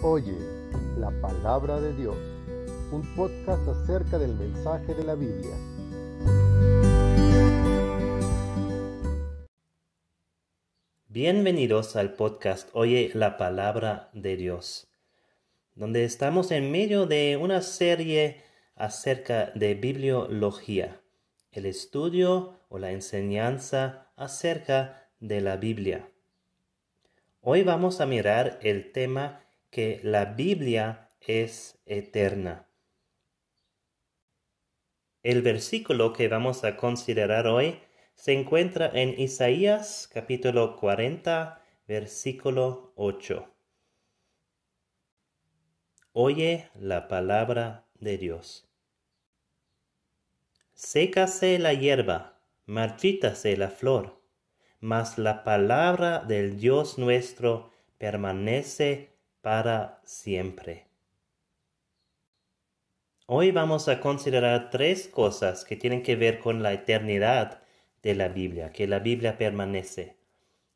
Oye, la palabra de Dios, un podcast acerca del mensaje de la Biblia. Bienvenidos al podcast Oye la palabra de Dios, donde estamos en medio de una serie acerca de bibliología, el estudio o la enseñanza acerca de la Biblia. Hoy vamos a mirar el tema que la Biblia es eterna. El versículo que vamos a considerar hoy se encuentra en Isaías capítulo 40, versículo 8. Oye la palabra de Dios. Sécase la hierba, marchítase la flor, mas la palabra del Dios nuestro permanece para siempre. Hoy vamos a considerar tres cosas que tienen que ver con la eternidad de la Biblia, que la Biblia permanece.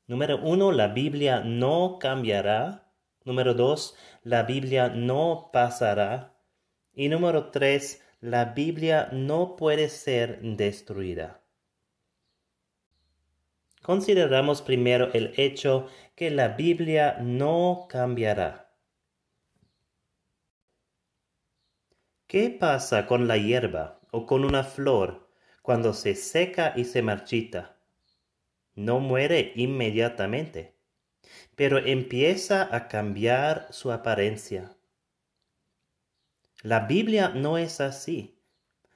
Número 1, la Biblia no cambiará. Número 2, la Biblia no pasará. Y número 3, la Biblia no puede ser destruida. Consideramos primero el hecho que la Biblia no cambiará. ¿Qué pasa con la hierba o con una flor cuando se seca y se marchita? No muere inmediatamente, pero empieza a cambiar su apariencia. La Biblia no es así.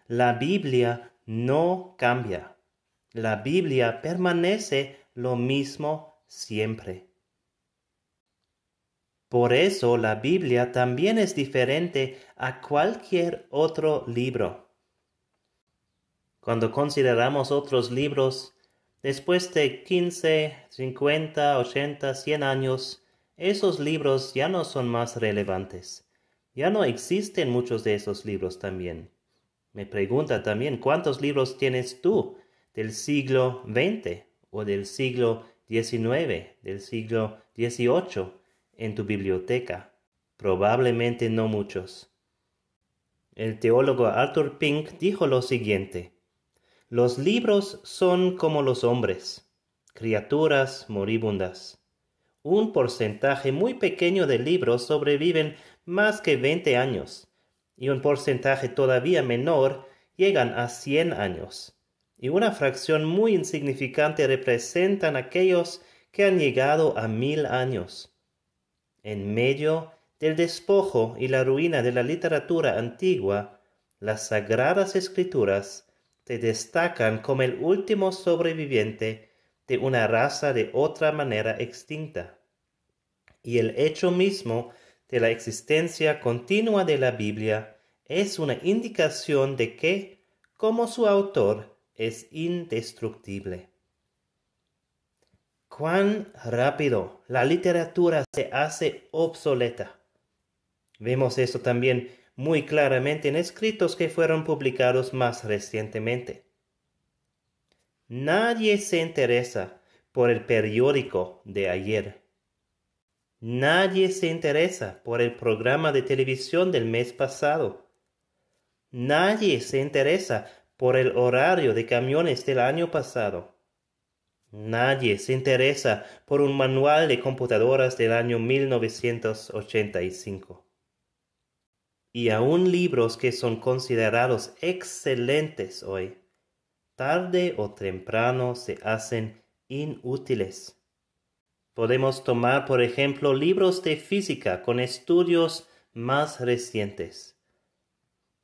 La Biblia no cambia. La Biblia permanece lo mismo siempre. Por eso la Biblia también es diferente a cualquier otro libro. Cuando consideramos otros libros, después de 15, 50, 80, 100 años, esos libros ya no son más relevantes. Ya no existen muchos de esos libros también. Me pregunta también, ¿cuántos libros tienes tú del siglo XX o del siglo XIX, del siglo XVIII en tu biblioteca? Probablemente no muchos. El teólogo Arthur Pink dijo lo siguiente: los libros son como los hombres, criaturas moribundas. Un porcentaje muy pequeño de libros sobreviven más que 20 años, y un porcentaje todavía menor llegan a 100 años, y una fracción muy insignificante representan aquellos que han llegado a 1000 años. En medio del despojo y la ruina de la literatura antigua, las Sagradas Escrituras se destacan como el último sobreviviente de una raza de otra manera extinta. Y el hecho mismo de la existencia continua de la Biblia es una indicación de que, como su autor, es indestructible. ¡Cuán rápido la literatura se hace obsoleta! Vemos eso también muy claramente en escritos que fueron publicados más recientemente. Nadie se interesa por el periódico de ayer. Nadie se interesa por el programa de televisión del mes pasado. Nadie se interesa por el horario de camiones del año pasado. Nadie se interesa por un manual de computadoras del año 1985. Y aún libros que son considerados excelentes hoy, tarde o temprano se hacen inútiles. Podemos tomar, por ejemplo, libros de física con estudios más recientes.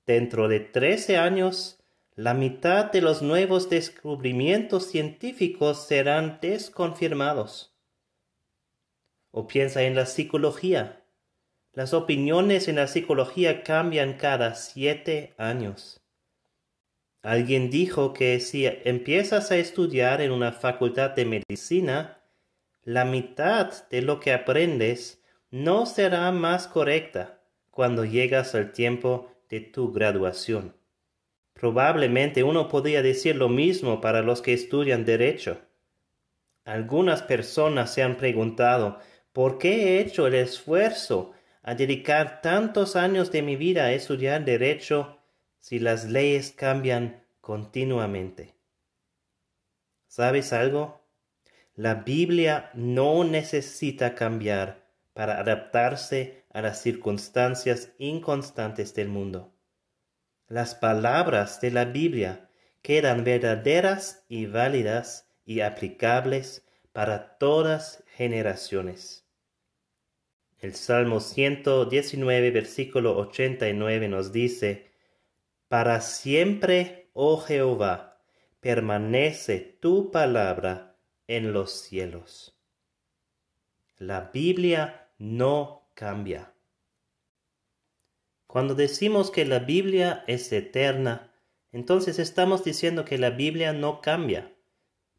Dentro de 13 años, la mitad de los nuevos descubrimientos científicos serán desconfirmados. O piensa en la psicología. Las opiniones en la psicología cambian cada 7 años. Alguien dijo que si empiezas a estudiar en una facultad de medicina, la mitad de lo que aprendes no será más correcta cuando llegas al tiempo de tu graduación. Probablemente uno podría decir lo mismo para los que estudian derecho. Algunas personas se han preguntado, ¿por qué he hecho el esfuerzo a dedicar tantos años de mi vida a estudiar derecho si las leyes cambian continuamente? ¿Sabes algo? La Biblia no necesita cambiar para adaptarse a las circunstancias inconstantes del mundo. Las palabras de la Biblia quedan verdaderas y válidas y aplicables para todas generaciones. El Salmo 119, versículo 89 nos dice: Para siempre, oh Jehová, permanece tu palabra en los cielos. La Biblia no cambia. Cuando decimos que la Biblia es eterna, entonces estamos diciendo que la Biblia no cambia,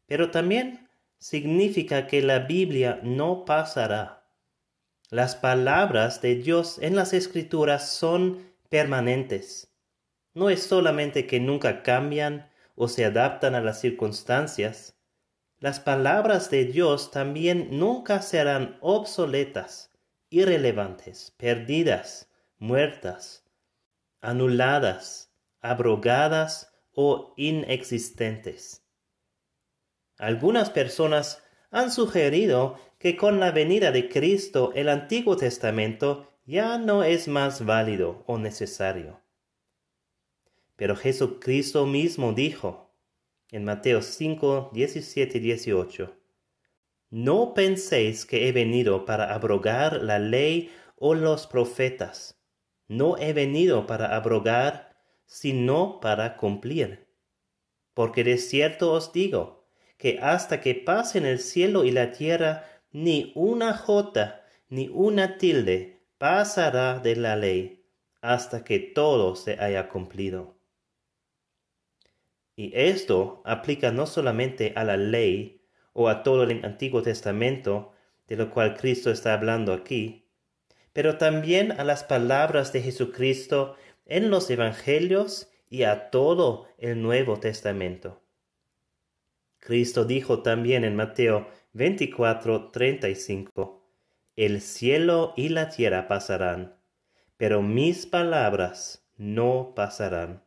pero también significa que la Biblia no pasará. Las palabras de Dios en las Escrituras son permanentes. No es solamente que nunca cambian o se adaptan a las circunstancias. Las palabras de Dios también nunca serán obsoletas, irrelevantes, perdidas, muertas, anuladas, abrogadas o inexistentes. Algunas personas han sugerido que con la venida de Cristo el Antiguo Testamento ya no es más válido o necesario. Pero Jesucristo mismo dijo en Mateo 5, 17 y 18: No penséis que he venido para abrogar la ley o los profetas. No he venido para abrogar, sino para cumplir. Porque de cierto os digo, que hasta que pasen el cielo y la tierra, ni una jota, ni una tilde pasará de la ley, hasta que todo se haya cumplido. Y esto aplica no solamente a la ley o a todo el Antiguo Testamento, de lo cual Cristo está hablando aquí, pero también a las palabras de Jesucristo en los Evangelios y a todo el Nuevo Testamento. Cristo dijo también en Mateo 24, 35: El cielo y la tierra pasarán, pero mis palabras no pasarán.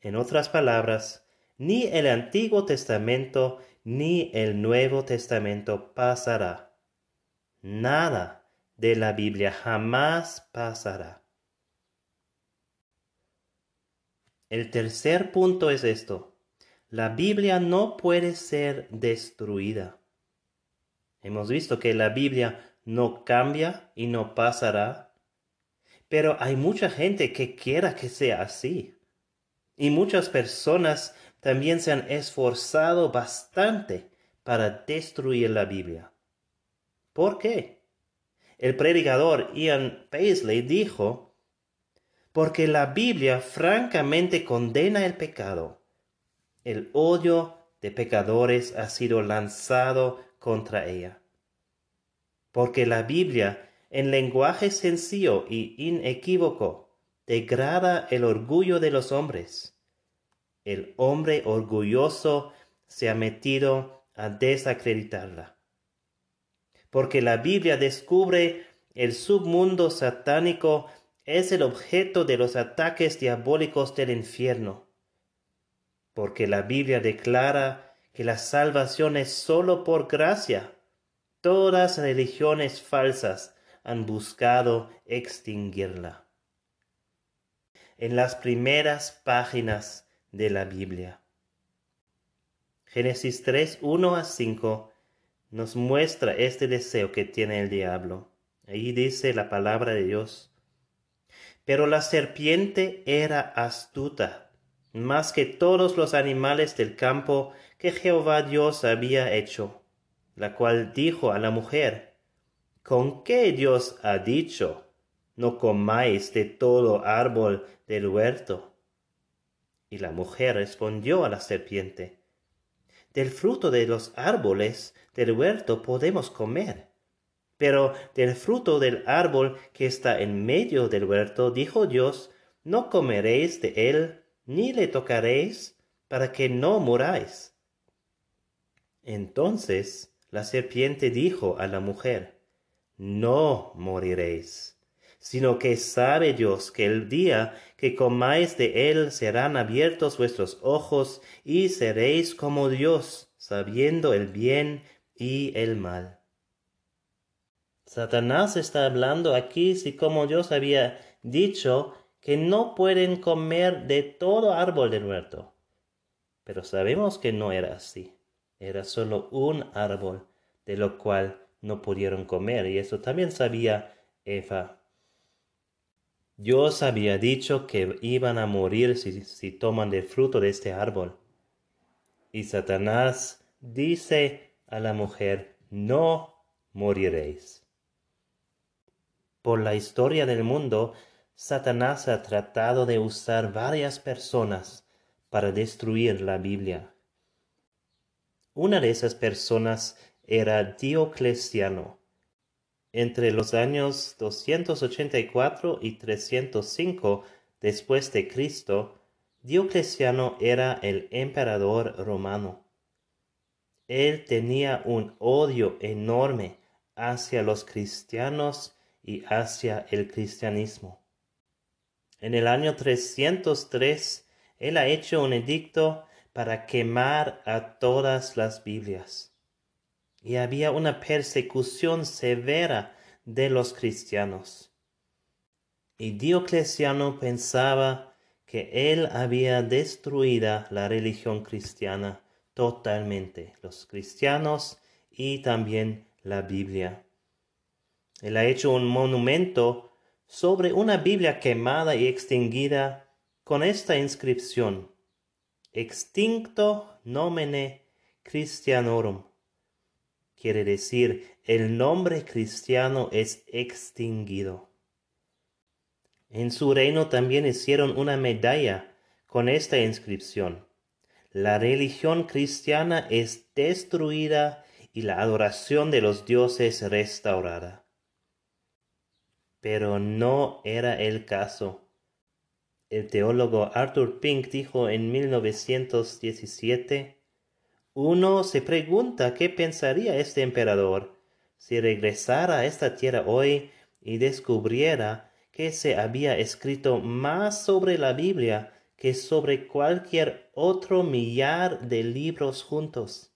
En otras palabras, ni el Antiguo Testamento ni el Nuevo Testamento pasará. Nada de la Biblia jamás pasará. El tercer punto es esto: la Biblia no puede ser destruida. Hemos visto que la Biblia no cambia y no pasará, pero hay mucha gente que quiera que sea así. Y muchas personas también se han esforzado bastante para destruir la Biblia. ¿Por qué? El predicador Ian Paisley dijo: porque la Biblia francamente condena el pecado. El odio de pecadores ha sido lanzado contra ella. Porque la Biblia, en lenguaje sencillo y inequívoco, degrada el orgullo de los hombres. El hombre orgulloso se ha metido a desacreditarla. Porque la Biblia descubre el submundo satánico es el objeto de los ataques diabólicos del infierno. Porque la Biblia declara que la salvación es sólo por gracia. Todas las religiones falsas han buscado extinguirla. En las primeras páginas de la Biblia, Génesis 3, 1 a 5, nos muestra este deseo que tiene el diablo. Ahí dice la palabra de Dios: pero la serpiente era astuta, más que todos los animales del campo que Jehová Dios había hecho, la cual dijo a la mujer: ¿con qué Dios ha dicho: no comáis de todo árbol del huerto? Y la mujer respondió a la serpiente: del fruto de los árboles del huerto podemos comer, pero del fruto del árbol que está en medio del huerto, dijo Dios: no comeréis de él, ni le tocaréis, para que no muráis. Entonces la serpiente dijo a la mujer: no moriréis. sino que sabe Dios que el día que comáis de él serán abiertos vuestros ojos y seréis como Dios, sabiendo el bien y el mal. Satanás está hablando aquí si como Dios había dicho que no pueden comer de todo árbol del huerto. Pero sabemos que no era así. Era solo un árbol de lo cual no pudieron comer, y eso también sabía Eva. Dios había dicho que iban a morir si toman del fruto de este árbol. Y Satanás dice a la mujer, no moriréis. Por la historia del mundo, Satanás ha tratado de usar varias personas para destruir la Biblia. Una de esas personas era Diocleciano. Entre los años 284 y 305 después de Cristo, Diocleciano era el emperador romano. Él tenía un odio enorme hacia los cristianos y hacia el cristianismo. En el año 303, él ha hecho un edicto para quemar a todas las Biblias. Y había una persecución severa de los cristianos. Y Diocleciano pensaba que él había destruido la religión cristiana totalmente, los cristianos y también la Biblia. Él ha hecho un monumento sobre una Biblia quemada y extinguida con esta inscripción: Extincto nomine Christianorum. Quiere decir, el nombre cristiano es extinguido. En su reino también hicieron una medalla con esta inscripción: la religión cristiana es destruida y la adoración de los dioses restaurada. Pero no era el caso. El teólogo Arthur Pink dijo en 1917, uno se pregunta qué pensaría este emperador si regresara a esta tierra hoy y descubriera que se había escrito más sobre la Biblia que sobre cualquier otro millar de libros juntos,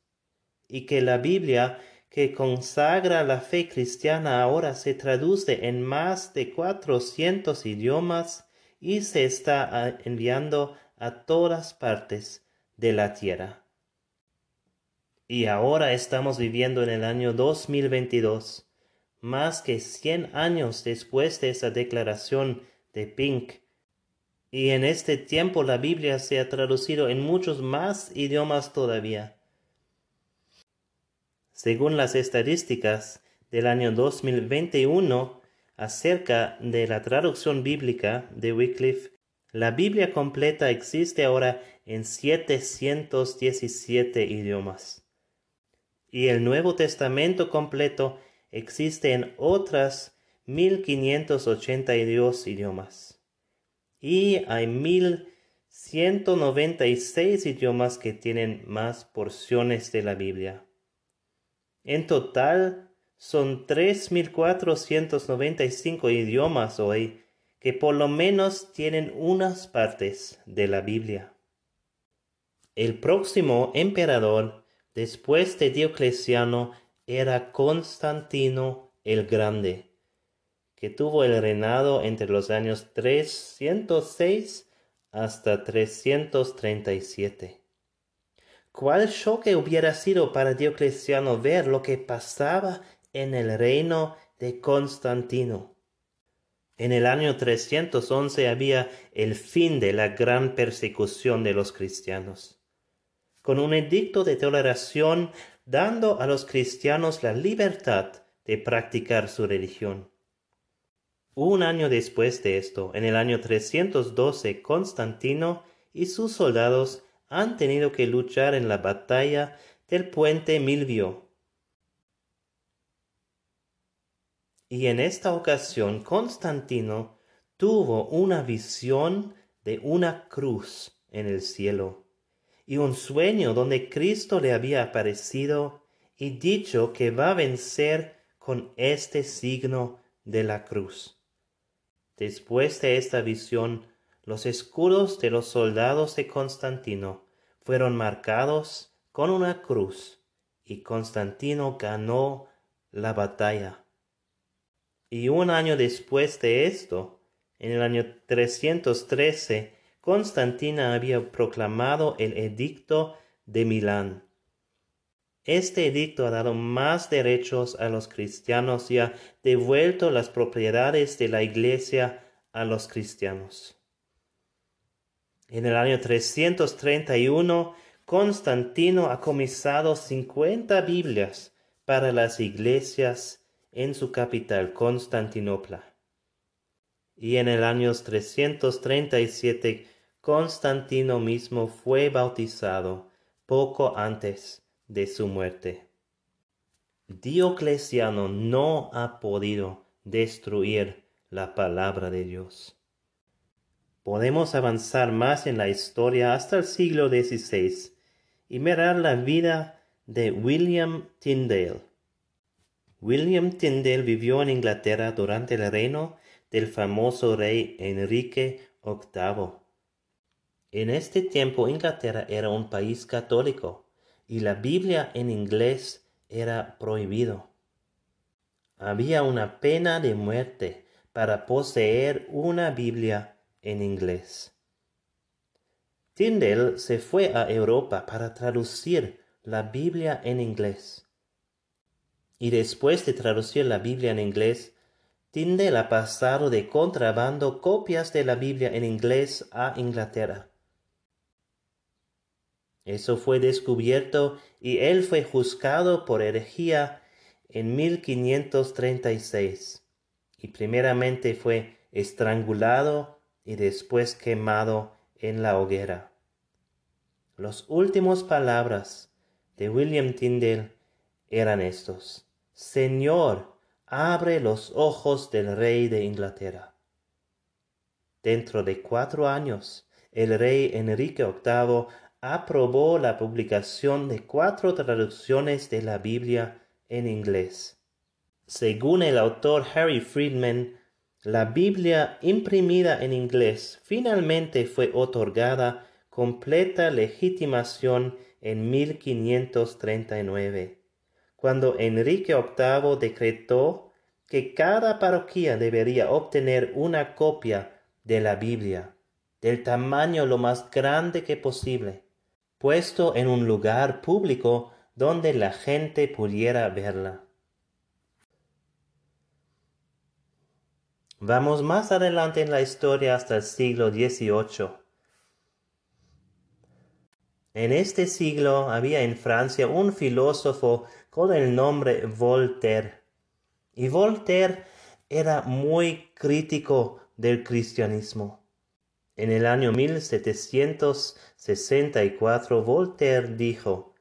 y que la Biblia que consagra la fe cristiana ahora se traduce en más de 400 idiomas y se está enviando a todas partes de la tierra. Y ahora estamos viviendo en el año 2022, más que 100 años después de esa declaración de Pink. Y en este tiempo la Biblia se ha traducido en muchos más idiomas todavía. Según las estadísticas del año 2021 acerca de la traducción bíblica de Wycliffe, la Biblia completa existe ahora en 717 idiomas. Y el Nuevo Testamento completo existe en otras 1582 idiomas. Y hay 1196 idiomas que tienen más porciones de la Biblia. En total son 3495 idiomas hoy que por lo menos tienen unas partes de la Biblia. El próximo emperador después de Diocleciano era Constantino el Grande, que tuvo el reinado entre los años 306 hasta 337. ¿Cuál choque hubiera sido para Diocleciano ver lo que pasaba en el reino de Constantino? En el año 311 había el fin de la gran persecución de los cristianos, con un edicto de toleración dando a los cristianos la libertad de practicar su religión. Un año después de esto, en el año 312, Constantino y sus soldados han tenido que luchar en la batalla del puente Milvio. Y en esta ocasión Constantino tuvo una visión de una cruz en el cielo y un sueño donde Cristo le había aparecido y dicho que va a vencer con este signo de la cruz. Después de esta visión, los escudos de los soldados de Constantino fueron marcados con una cruz, y Constantino ganó la batalla. Y un año después de esto, en el año 313, Constantino había proclamado el Edicto de Milán. Este edicto ha dado más derechos a los cristianos y ha devuelto las propiedades de la Iglesia a los cristianos. En el año 331, Constantino ha comisado 50 Biblias para las iglesias en su capital, Constantinopla. Y en el año 337, Constantino mismo fue bautizado poco antes de su muerte. Diocleciano no ha podido destruir la palabra de Dios. Podemos avanzar más en la historia hasta el siglo XVI y mirar la vida de William Tyndale. William Tyndale vivió en Inglaterra durante el reino del famoso rey Enrique VIII. En este tiempo Inglaterra era un país católico y la Biblia en inglés era prohibido. Había una pena de muerte para poseer una Biblia en inglés. Tyndale se fue a Europa para traducir la Biblia en inglés. Y después de traducir la Biblia en inglés, Tyndale ha pasado de contrabando copias de la Biblia en inglés a Inglaterra. Eso fue descubierto y él fue juzgado por herejía en 1536 y primeramente fue estrangulado y después quemado en la hoguera. Las últimas palabras de William Tyndale eran estos: Señor, abre los ojos del rey de Inglaterra. Dentro de 4 años, el rey Enrique VIII aprobó la publicación de 4 traducciones de la Biblia en inglés. Según el autor Harry Friedman, la Biblia imprimida en inglés finalmente fue otorgada completa legitimación en 1539, cuando Enrique VIII decretó que cada parroquia debería obtener una copia de la Biblia, del tamaño lo más grande que posible, puesto en un lugar público donde la gente pudiera verla. Vamos más adelante en la historia hasta el siglo XVIII. En este siglo había en Francia un filósofo con el nombre Voltaire. Y Voltaire era muy crítico del cristianismo. En el año 1764 Voltaire dijo: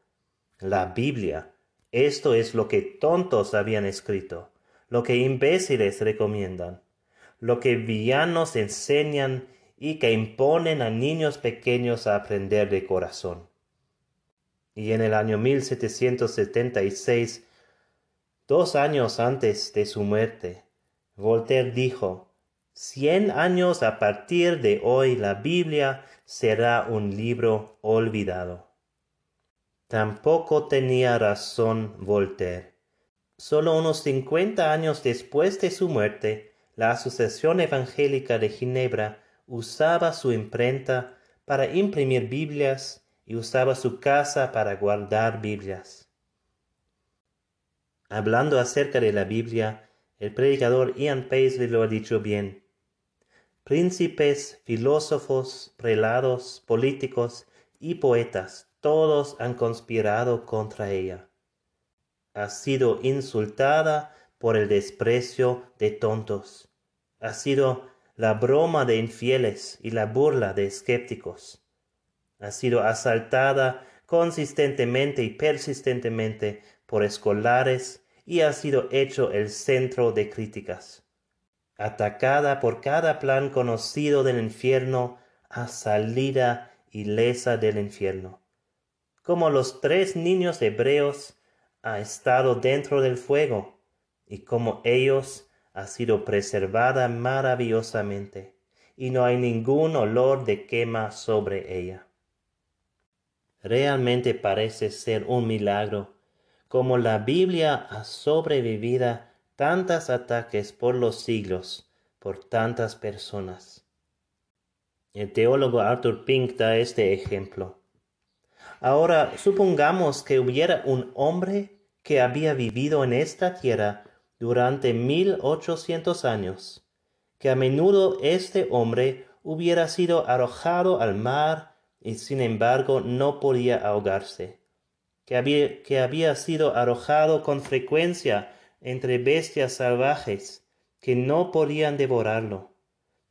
la Biblia, esto es lo que tontos habían escrito, lo que imbéciles recomiendan, lo que villanos enseñan y que imponen a niños pequeños a aprender de corazón. Y en el año 1776, 2 años antes de su muerte, Voltaire dijo: 100 años a partir de hoy la Biblia será un libro olvidado. Tampoco tenía razón Voltaire. Solo unos 50 años después de su muerte, la Asociación Evangélica de Ginebra usaba su imprenta para imprimir Biblias y usaba su casa para guardar Biblias. Hablando acerca de la Biblia, el predicador Ian Paisley lo ha dicho bien. Príncipes, filósofos, prelados, políticos y poetas, todos han conspirado contra ella. Ha sido insultada por el desprecio de tontos. Ha sido la broma de infieles y la burla de escépticos. Ha sido asaltada consistentemente y persistentemente por escolares y ha sido hecho el centro de críticas. Atacada por cada plan conocido del infierno, a salida ilesa del infierno. Como los 3 niños hebreos, ha estado dentro del fuego, y como ellos ha sido preservada maravillosamente, y no hay ningún olor de quema sobre ella. Realmente parece ser un milagro, como la Biblia ha sobrevivido tantos ataques por los siglos, por tantas personas. El teólogo Arthur Pink da este ejemplo. Ahora, supongamos que hubiera un hombre que había vivido en esta tierra durante 1800 años, que a menudo este hombre hubiera sido arrojado al mar y sin embargo no podía ahogarse, que había sido arrojado con frecuencia entre bestias salvajes que no podían devorarlo,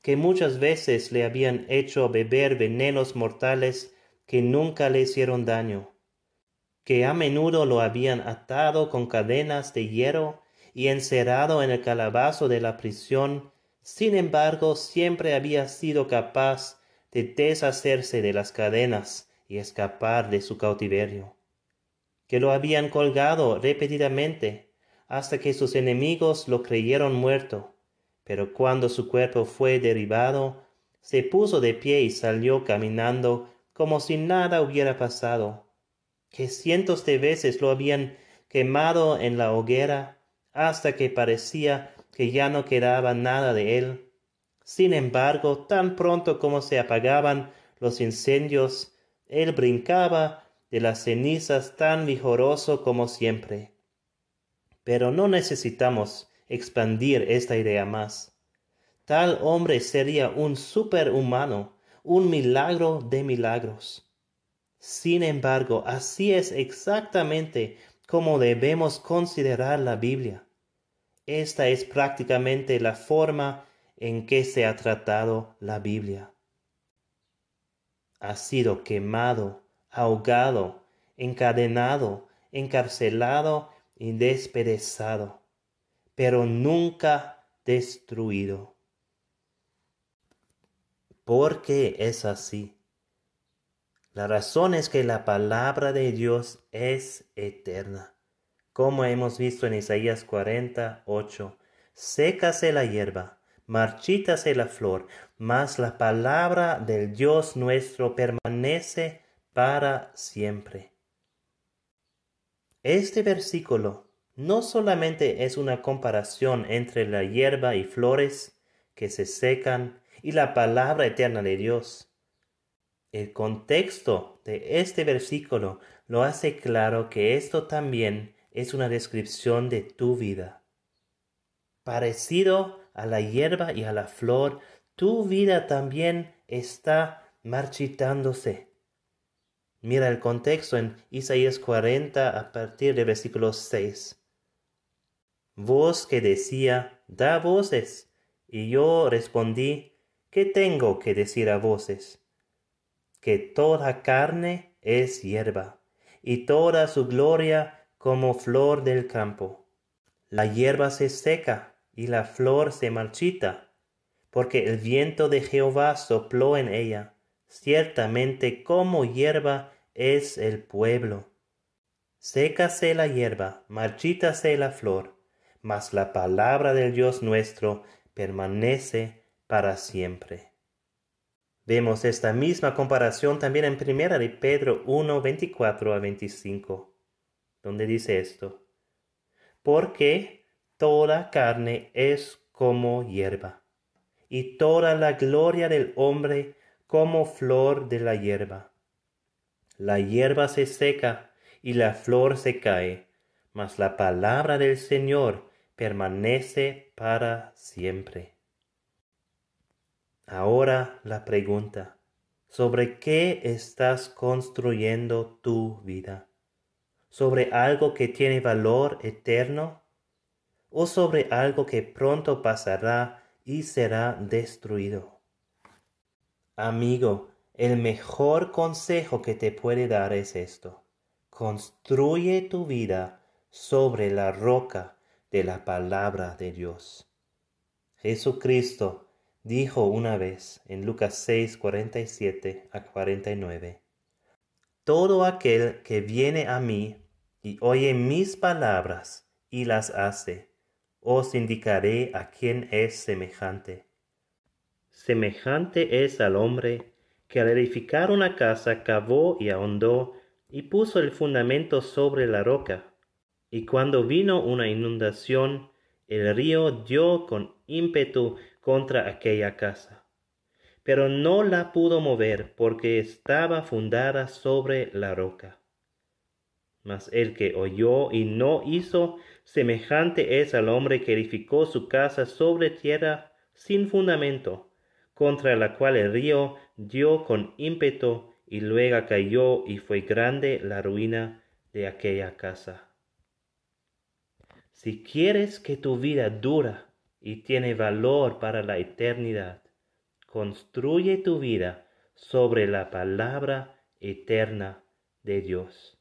que muchas veces le habían hecho beber venenos mortales que nunca le hicieron daño, que a menudo lo habían atado con cadenas de hierro y encerrado en el calabozo de la prisión. Sin embargo, siempre había sido capaz de deshacerse de las cadenas y escapar de su cautiverio, que lo habían colgado repetidamente hasta que sus enemigos lo creyeron muerto, pero cuando su cuerpo fue derribado, se puso de pie y salió caminando como si nada hubiera pasado, que cientos de veces lo habían quemado en la hoguera hasta que parecía que ya no quedaba nada de él. Sin embargo, tan pronto como se apagaban los incendios, él brincaba de las cenizas tan vigoroso como siempre. Pero no necesitamos expandir esta idea más. Tal hombre sería un superhumano, un milagro de milagros. Sin embargo, así es exactamente como debemos considerar la Biblia. Esta es prácticamente la forma en que se ha tratado la Biblia. Ha sido quemado, ahogado, encadenado, encarcelado y despedazado, pero nunca destruido. ¿Por qué es así? La razón es que la palabra de Dios es eterna. Como hemos visto en Isaías 48, sécase la hierba, marchítase la flor, mas la palabra del Dios nuestro permanece para siempre. Este versículo no solamente es una comparación entre la hierba y flores que se secan y la palabra eterna de Dios. El contexto de este versículo lo hace claro que esto también es una descripción de tu vida. Parecido a la hierba y a la flor, tu vida también está marchitándose. Mira el contexto en Isaías 40 a partir del versículo 6. Voz que decía, da voces, y yo respondí, ¿qué tengo que decir a voces? Que toda carne es hierba, y toda su gloria como flor del campo. La hierba se seca, y la flor se marchita, porque el viento de Jehová sopló en ella. Ciertamente como hierba es el pueblo. Sécase la hierba, marchítase la flor, mas la palabra del Dios nuestro permanece para siempre. Vemos esta misma comparación también en 1 de Pedro 1, 24 a 25, donde dice esto: porque toda carne es como hierba, y toda la gloria del hombre como flor de la hierba. La hierba se seca y la flor se cae, mas la palabra del Señor permanece para siempre. Ahora la pregunta: ¿sobre qué estás construyendo tu vida? ¿Sobre algo que tiene valor eterno? ¿O sobre algo que pronto pasará y será destruido? Amigo, el mejor consejo que te puede dar es esto: construye tu vida sobre la roca de la palabra de Dios. Jesucristo dijo una vez en Lucas 6, 47 a 49, todo aquel que viene a mí y oye mis palabras y las hace, os indicaré a quién es semejante. Semejante es al hombre que al edificar una casa cavó y ahondó y puso el fundamento sobre la roca. Y cuando vino una inundación, el río dio con ímpetu contra aquella casa, pero no la pudo mover porque estaba fundada sobre la roca. Mas el que oyó y no hizo, semejante es al hombre que edificó su casa sobre tierra sin fundamento, contra la cual el río dio con ímpetu y luego cayó y fue grande la ruina de aquella casa. Si quieres que tu vida dura y tiene valor para la eternidad, construye tu vida sobre la palabra eterna de Dios.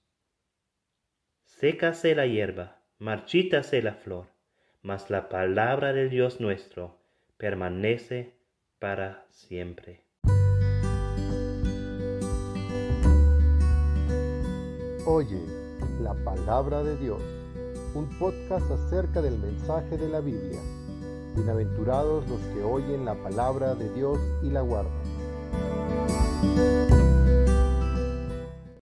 Sécase la hierba, marchítase la flor, mas la palabra de Dios nuestro permanece para siempre. Oye, la palabra de Dios, un podcast acerca del mensaje de la Biblia. Bienaventurados los que oyen la palabra de Dios y la guardan.